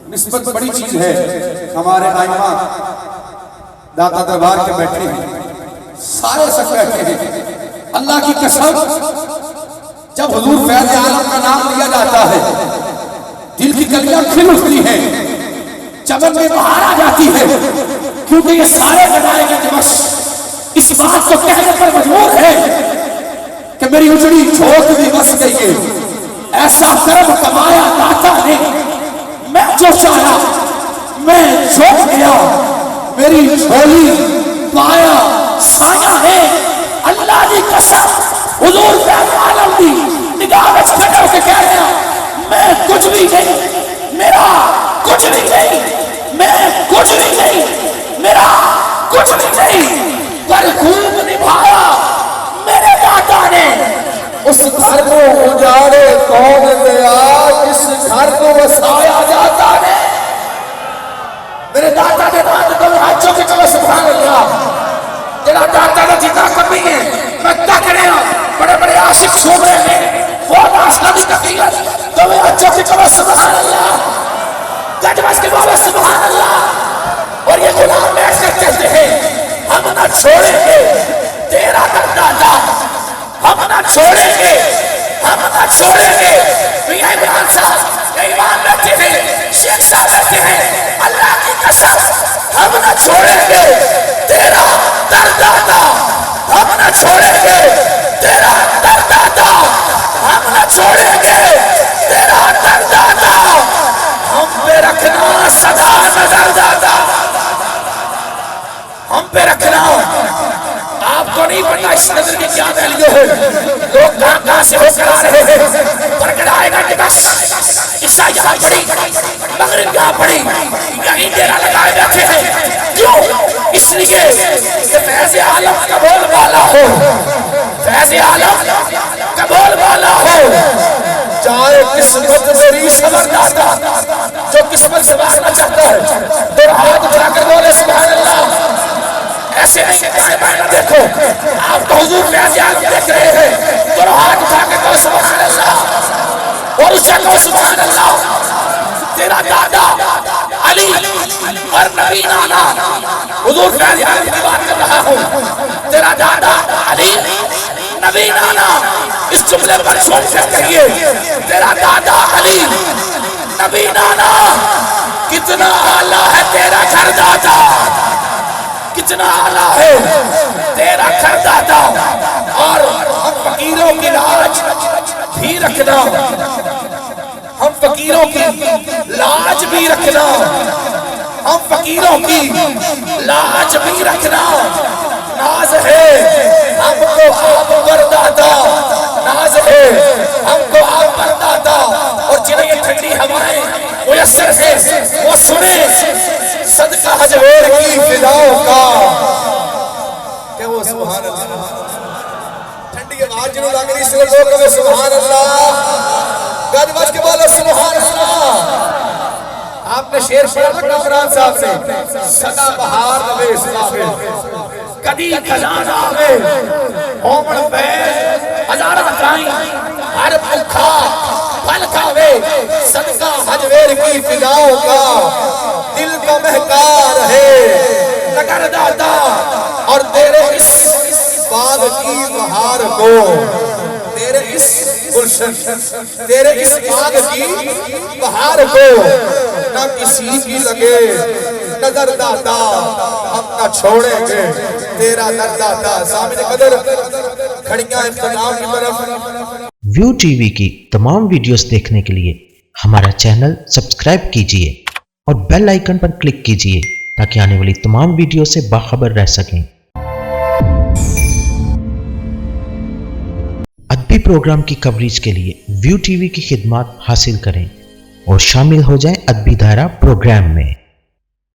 نسبت بڑی چیز ہے. ہمارے آئمہ داتا دربار کے بیٹھے ہیں, سارے سب بیٹھے ہیں. اللہ کی قسم جب حضور فیض عالم کا نام لیا جاتا ہے دل کی کلیاں کھل اٹھتی ہیں, چمن میں بہار آ جاتی ہے, کیونکہ یہ سارے بنائے گئے بس اس بات کو کہنے پر مجبور ہے کہ میری اجڑی جھوٹ بھی بس گئی ہے. ایسا کرم کمایا داتا نے, میں جو چاہا میں جھوٹ گیا, میری جھولی پایا سایہ ہے. اللہ کی قسم حضور فیض عالم دی نگاہ میں کھڑے ہو کے کہہ رہے ہیں میں کچھ بھی نہیں, میرا کچھ بھی نہیں, میں کچھ بھی نہیں, میرا کچھ بھی نہیں, پر خوب نبھایا میرے داتا نے. اس گھر کو اجاڑے کون دیا جس گھر کو وسایا جاتا نے. میرے داتا نے بات تو ہاتھوں کے چلو سبحان اللہ. تیرا داتا نے جتنا کمی ہے میں تک رہے ہوں, بڑے بڑے عاشق سو رہے ہیں, وہ ناشتہ بھی کبھی ہے تو میں ہاتھوں کے چلو سبحان اللہ. گجبس کے بولے سبحان اللہ. اور یہ غلام بیٹھ کر کہتے ہیں ہم نہ چھوڑیں گے تیرا دادا, ہم نہ چھوڑیں گے, ہم نہ چھوڑیں گے. میاں عمران صاحب ایمان بیٹھے ہیں, شیخ صاحب بیٹھے ہیں, اللہ کی قسم ہم نہ چھوڑیں گے تیرا دادا, ہم نہ چھوڑیں گے تیرا دادا, ہم نہ چھوڑیں گے تیرا دادا. ہم پہ رکھنا سدا نظر دادا, ہم پہ رکھنا. آپ کو نہیں پتا اس نظر کی کیا ویلیو ہے. لوگ کہاں سے ہو کر آ رہے ہیں, پرگڑ آئے گا کہ بس عشاء یہاں پڑی, مغرب یہاں پڑی, یہیں ڈیرا لگائے بیٹھے ہیں. کیوں؟ اس لیے کہ فیض عالم کا بول والا ہو, فیض عالم کا بول والا ہو. چاہے قسمت میری سبر داتا, جو قسمت سبارنا چاہتا ہے تو ہاتھ اٹھا کر بولے سبحان اللہ. ایسے نہیں کہ دائیں بائیں نہ دیکھو, آپ تو حضور فیض عالم دیکھ رہے ہیں تو ہاتھ اٹھا کے کہو سبحان اللہ, اور اسے کہو سبحان اللہ. تیرا دادا علی اور نبی نانا, حضور فیض عالم کی بات کر رہا ہوں, تیرا دادا علی نبی نانا. اس جملے پر چھوڑ کر کہیے تیرا دادا علی نبی نانا. کتنا اعلیٰ ہے تیرا گھر دادا, کتنا اعلیٰ ہے تیرا گھر دادا. اور ہم فقیروں کی لاج بھی رکھنا, ہم فقیروں کی لاج بھی رکھنا, ہم فقیروں کی لاج بھی رکھنا. ناز ہے ہم کو آپ پر دادا, ناز ہے ہم کو آپ پر دادا. اور جنہیں یہ ٹھنڈی ہوائیں میسر ہے وہ سنیں صدقہ حجویر کی فداؤں کا, کہ وہ سبحان اللہ. ٹھنڈی آواز جنہوں لگ رہی سے لوگ کہے سبحان اللہ, گاج بج کے بولو سبحان اللہ. آپ نے شیر پڑھا تھا عمران صاحب سے, سدا بہار نوے اسلام کدی خزان آوے ہومن بیل ہزارہ کائیں, ہر بھلکھا پھل کھاوے صدقہ حجویر کی فداؤں کا. دل کا مہکا رہے نگر دادا, اور تیرے اس باغ کی بہار کو, تیرے اس گلشن, تیرے اس باغ کی بہار کو نہ کسی کی لگے نظر دادا, ہم نہ چھوڑیں گے تیرا در دادا. سامنے قدر کھڑیاں اختتام کی طرف. ویو ٹی وی کی تمام ویڈیوز دیکھنے کے لیے ہمارا چینل سبسکرائب کیجئے اور بیل آئیکن پر کلک کیجئے تاکہ آنے والی تمام ویڈیو سے باخبر رہ سکیں. ادبی پروگرام کی کوریج کے لیے ویو ٹی وی کی خدمات حاصل کریں اور شامل ہو جائیں ادبی دائرہ پروگرام میں.